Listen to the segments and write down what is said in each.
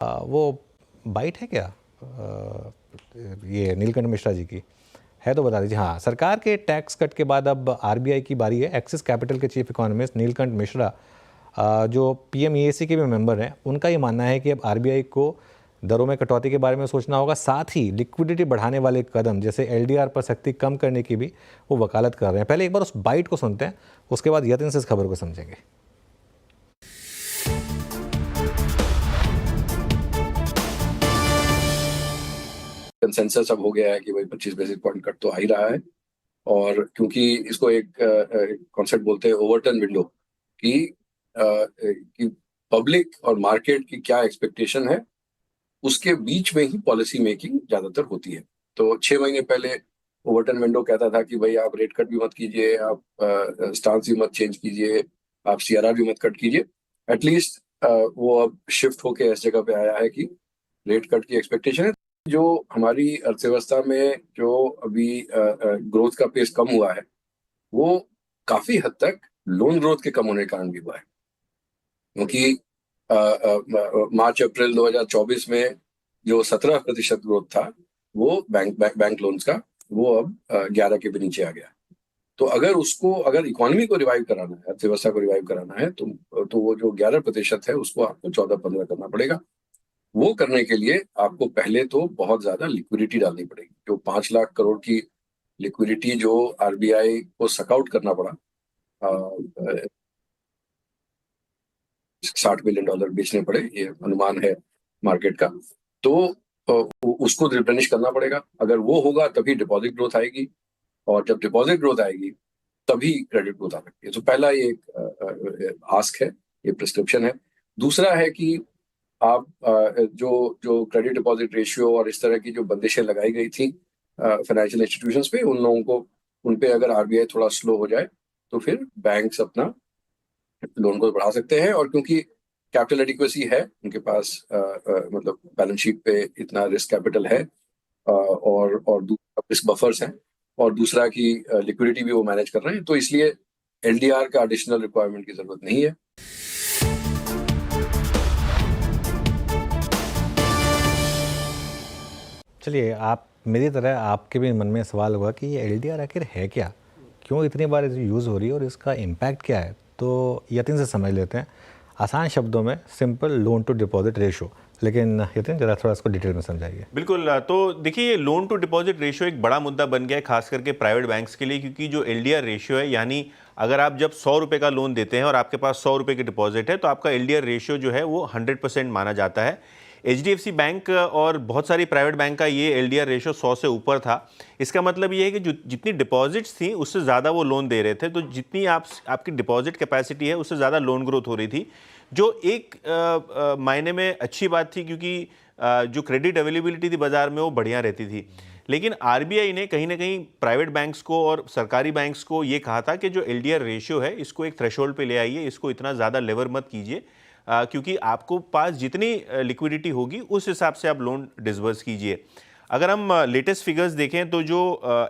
वो बाइट है क्या ये नीलकंठ मिश्रा जी की है तो बता दीजिए। हाँ, सरकार के टैक्स कट के बाद अब आरबीआई की बारी है। एक्सिस कैपिटल के चीफ इकोनॉमिस्ट नीलकंठ मिश्रा जो पीएमईएसी के भी मेंबर हैं, उनका ये मानना है कि अब आरबीआई को दरों में कटौती के बारे में सोचना होगा, साथ ही लिक्विडिटी बढ़ाने वाले कदम जैसे एलडीआर पर सख्ती कम करने की भी वो वकालत कर रहे हैं। पहले एक बार उस बाइट को सुनते हैं, उसके बाद यतिन से इस खबर को समझेंगे। कंसेंसस अब हो गया है कि भाई 25 बेसिस पॉइंट कट तो आ ही रहा है, और क्योंकि इसको एक कॉन्सेप्ट बोलते हैं ओवरटर्न विंडो कि पब्लिक और मार्केट की क्या एक्सपेक्टेशन है, उसके बीच में ही पॉलिसी मेकिंग ज्यादातर होती है। तो 6 महीने पहले ओवरटर्न विंडो कहता था कि भाई आप रेट कट भी मत कीजिए, आप स्टांस भी मत चेंज कीजिए, आप सीआरआर भी मत कट कीजिए। एटलीस्ट वो अब शिफ्ट होके इस जगह पे आया है कि रेट कट की एक्सपेक्टेशन है। जो हमारी अर्थव्यवस्था में जो अभी ग्रोथ का पेस कम हुआ है, वो काफी हद तक लोन ग्रोथ के कम होने के कारण भी हुआ है, क्योंकि मार्च अप्रैल 2024 में जो 17% ग्रोथ था वो बैंक लोन्स का, वो अब 11 के भी नीचे आ गया। तो अगर इकोनॉमी को रिवाइव कराना है, अर्थव्यवस्था को रिवाइव कराना है, तो वो जो 11% है उसको आपको 14-15 करना पड़ेगा। वो करने के लिए आपको पहले तो बहुत ज्यादा लिक्विडिटी डालनी पड़ेगी। जो 5 लाख करोड़ की लिक्विडिटी जो आरबीआई को सकआउट करना पड़ा, 60 बिलियन डॉलर बेचने पड़े, ये अनुमान है मार्केट का, तो उसको रिप्लेनिश करना पड़ेगा। अगर वो होगा तभी डिपॉजिट ग्रोथ आएगी, और जब डिपॉजिट ग्रोथ आएगी तभी क्रेडिट ग्रोथ आ सकती है। तो पहला ये एक आस्क है, ये प्रिस्क्रिप्शन है। दूसरा है कि आप जो क्रेडिट डिपॉजिट रेशियो और इस तरह की जो बंदिशें लगाई गई थी फाइनेंशियल इंस्टीट्यूशंस पे, उन लोगों को, उन पे अगर आरबीआई थोड़ा स्लो हो जाए तो फिर बैंक्स अपना लोन को बढ़ा सकते हैं। और क्योंकि कैपिटल एडिक्वेसी है उनके पास, मतलब बैलेंस शीट पे इतना रिस्क कैपिटल है, और दूसरा रिस्क बफर्स हैं, और दूसरा की लिक्विडिटी भी वो मैनेज कर रहे हैं, तो इसलिए एलडीआर का एडिशनल रिक्वायरमेंट की जरूरत नहीं है। चलिए, आप मेरी तरह आपके भी मन में सवाल होगा कि ये एलडीआर आखिर है क्या, क्यों इतनी बार यूज़ हो रही है और इसका इम्पैक्ट क्या है। तो यतिन से समझ लेते हैं आसान शब्दों में, simple loan to deposit ratio. लेकिन यतिन जरा थोड़ा इसको डिटेल में समझाइए। बिल्कुल, तो देखिए, लोन टू डिपॉजिट रेशियो एक बड़ा मुद्दा बन गया है खास करके प्राइवेट बैंक्स के लिए, क्योंकि जो एलडीआर रेशियो है, यानी अगर आप जब 100 रुपये का लोन देते हैं और आपके पास 100 रुपये की डिपॉजिट है, तो आपका एलडीआर रेशियो जो है वो 100% माना जाता है। एचडीएफसी बैंक और बहुत सारी प्राइवेट बैंक का ये एलडीआर रेशियो 100 से ऊपर था। इसका मतलब ये है कि जो जितनी डिपॉजिट्स थी उससे ज़्यादा वो लोन दे रहे थे, तो जितनी आपकी डिपॉजिट कैपेसिटी है उससे ज़्यादा लोन ग्रोथ हो रही थी, जो एक मायने में अच्छी बात थी, क्योंकि जो क्रेडिट अवेलेबिलिटी थी बाजार में वो बढ़िया रहती थी। लेकिन आरबीआई ने कहीं ना कहीं प्राइवेट बैंक्स को और सरकारी बैंक्स को ये कहा था कि जो एलडीआर रेशियो है इसको एक थ्रेशोल्ड पे ले आइए, इसको इतना ज़्यादा लेवर मत कीजिए, क्योंकि आपको पास जितनी लिक्विडिटी होगी उस हिसाब से आप लोन डिसबर्स कीजिए। अगर हम लेटेस्ट फिगर्स देखें तो जो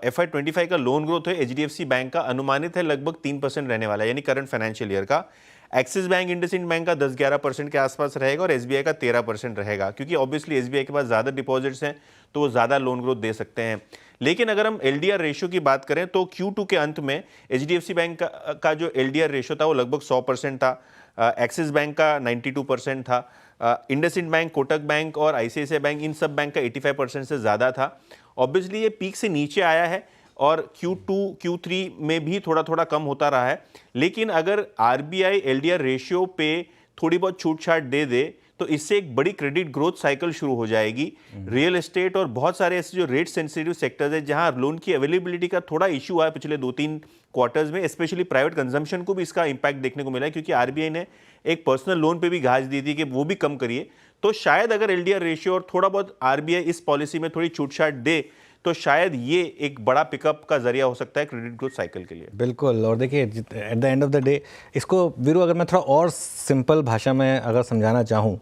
FY25 का लोन ग्रोथ है एचडीएफसी बैंक का अनुमानित है लगभग 3% रहने वाला है, यानी करंट फाइनेंशियल ईयर का। एक्सिस बैंक, इंडसइंड बैंक का 10-11% के आसपास रहेगा और एसबीआई का 13% रहेगा, क्योंकि ऑब्वियसली एसबीआई के पास ज़्यादा डिपॉजिट्स हैं तो वो ज़्यादा लोन ग्रोथ दे सकते हैं। लेकिन अगर हम एलडीआर रेशियो की बात करें तो Q2 के अंत में एचडीएफसी बैंक का जो एलडीआर रेशियो था वो लगभग 100% था, एक्सिस बैंक का 92% था, इंडसइंड बैंक, कोटक बैंक और आईसीआईसीआई बैंक, इन सब बैंक का 85% से ज़्यादा था। ऑब्वियसली ये पीक से नीचे आया है और Q2, Q3 में भी थोड़ा थोड़ा कम होता रहा है। लेकिन अगर आरबीआई एलडीआर रेशियो पे थोड़ी बहुत छूट छाट दे दे तो इससे एक बड़ी क्रेडिट ग्रोथ साइकिल शुरू हो जाएगी। रियल एस्टेट और बहुत सारे ऐसे जो रेट सेंसिटिव सेक्टर्स है जहां लोन की अवेलेबिलिटी का थोड़ा इशू आया पिछले 2-3 क्वार्टर्स में, स्पेशली प्राइवेट कंजम्पशन को भी इसका इंपैक्ट देखने को मिला है, क्योंकि आरबीआई ने एक पर्सनल लोन पे भी घास दी थी कि वो भी कम करिए। तो शायद अगर एलडीआर रेशियो और थोड़ा बहुत आरबीआई इस पॉलिसी में थोड़ी छूट छाट दे तो शायद ये एक बड़ा पिकअप का जरिया हो सकता है क्रेडिट ग्रोथ साइकिल के लिए। बिल्कुल। और देखिए, at the end of the day इसको वीरू अगर मैं थोड़ा और सिंपल भाषा में अगर समझाना चाहूँ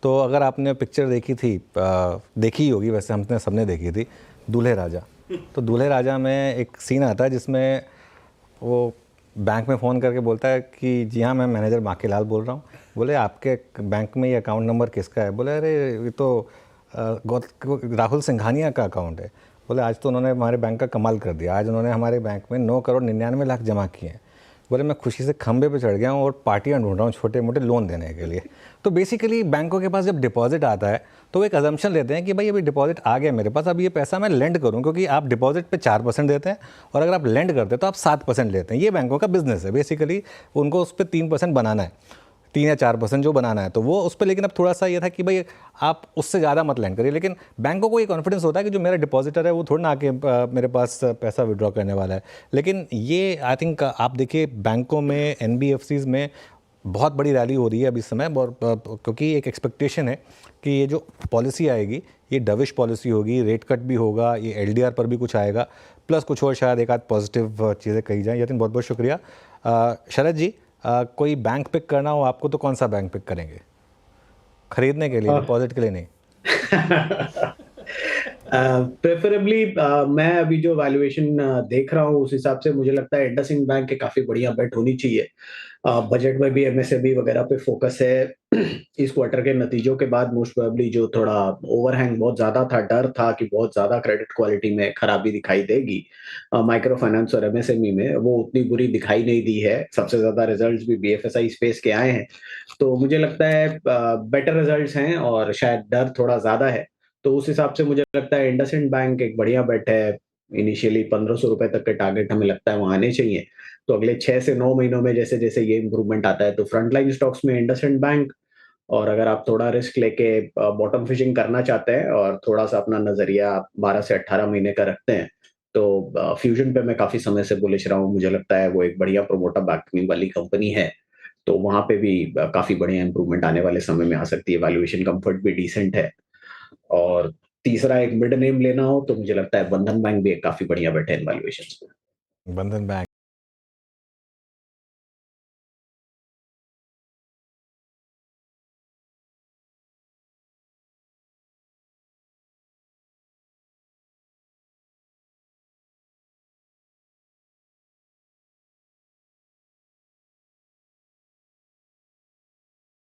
तो अगर आपने पिक्चर देखी थी, देखी होगी वैसे, हमने सबने देखी थी, दूल्हे राजा। तो दूल्हे राजा में एक सीन आता है जिसमें वो बैंक में फ़ोन करके बोलता है कि जी हाँ, मैं मैनेजर बांके लाल बोल रहा हूँ, बोले आपके बैंक में ये अकाउंट नंबर किसका है? बोले अरे ये तो राहुल सिंघानिया का अकाउंट है। बोले आज तो उन्होंने हमारे बैंक का कमाल कर दिया, आज उन्होंने हमारे बैंक में 9,99,00,000 जमा किए हैं। बोले मैं खुशी से खंबे पे चढ़ गया हूँ और पार्टियाँ ढूंढ रहा हूँ छोटे मोटे लोन देने के लिए। तो बेसिकली बैंकों के पास जब डिपॉजिट आता है तो वो एक अजम्पशन लेते हैं कि भाई अभी डिपॉजिट आ गया मेरे पास, अब ये पैसा मैं लेंड करूँ, क्योंकि आप डिपॉजिट पे 4% देते हैं और अगर आप लेंड करते हैं तो आप 7% लेते हैं। ये बैंकों का बिजनेस है बेसिकली, उनको उस पर 3% बनाना है, 3 या 4% जो बनाना है तो वो उस पर। लेकिन अब थोड़ा सा ये था कि भाई आप उससे ज़्यादा मत लैंड करिए, लेकिन बैंकों को ये कॉन्फिडेंस होता है कि जो मेरा डिपॉजिटर है वो थोड़ा ना आके मेरे पास पैसा विड्रॉ करने वाला है। लेकिन ये आई थिंक आप देखिए बैंकों में, NBFCs में बहुत बड़ी रैली हो रही है अभी इस समय, और क्योंकि एक एक्सपेक्टेशन है कि ये जो पॉलिसी आएगी ये डविश पॉलिसी होगी, रेट कट भी होगा, ये LDR पर भी कुछ आएगा, प्लस कुछ और शायद एक आध पॉजिटिव चीज़ें कही जाएँ। यतिन बहुत बहुत शुक्रिया। शरद जी, कोई बैंक पिक करना हो आपको तो कौन सा बैंक पिक करेंगे खरीदने के लिए, डिपॉजिट के लिए नहीं? प्रेफरेबली मैं अभी जो वैल्यूएशन देख रहा हूँ उस हिसाब से मुझे लगता है इंडसइंड बैंक के काफी बढ़िया बेट होनी चाहिए। बजट में भी MSME वगैरह पे फोकस है। इस क्वार्टर के नतीजों के बाद मोस्ट प्रोबेबली जो थोड़ा ओवरहैंग बहुत ज्यादा था, डर था कि बहुत ज्यादा क्रेडिट क्वालिटी में खराबी दिखाई देगी माइक्रो फाइनेंस और MSME में, वो उतनी बुरी दिखाई नहीं दी है। सबसे ज्यादा रिजल्ट्स भी BFSI स्पेस के आए हैं, तो मुझे लगता है बेटर रिजल्ट्स हैं और शायद डर थोड़ा ज्यादा है। तो उस हिसाब से मुझे लगता है इंडसइंड बैंक एक बढ़िया बेट है। इनिशियली 1500 रुपए तक के टारगेट हमें लगता है वहां आने चाहिए। तो अगले 6 से 9 महीनों में जैसे जैसे ये इंप्रूवमेंट आता है तो फ्रंटलाइन स्टॉक्स में इंडसइंड बैंक, और अगर आप थोड़ा रिस्क लेके बॉटम फिशिंग करना चाहते हैं और थोड़ा सा अपना नजरिया 12 से 18 महीने का रखते हैं तो फ्यूजन पे मैं काफी समय से बुलिश रहा हूँ। मुझे लगता है वो एक बढ़िया प्रोमोटर बैकिंग वाली कंपनी है, तो वहां पे भी काफी बढ़िया इंप्रूवमेंट आने वाले समय में आ सकती है। वैल्यूएशन कंफर्ट भी डिसेंट है। और तीसरा एक मिड नेम लेना हो तो मुझे लगता है बंधन बैंक भी एक काफी बढ़िया बेट है इन वैल्यूएशंस पे। बंधन बैंक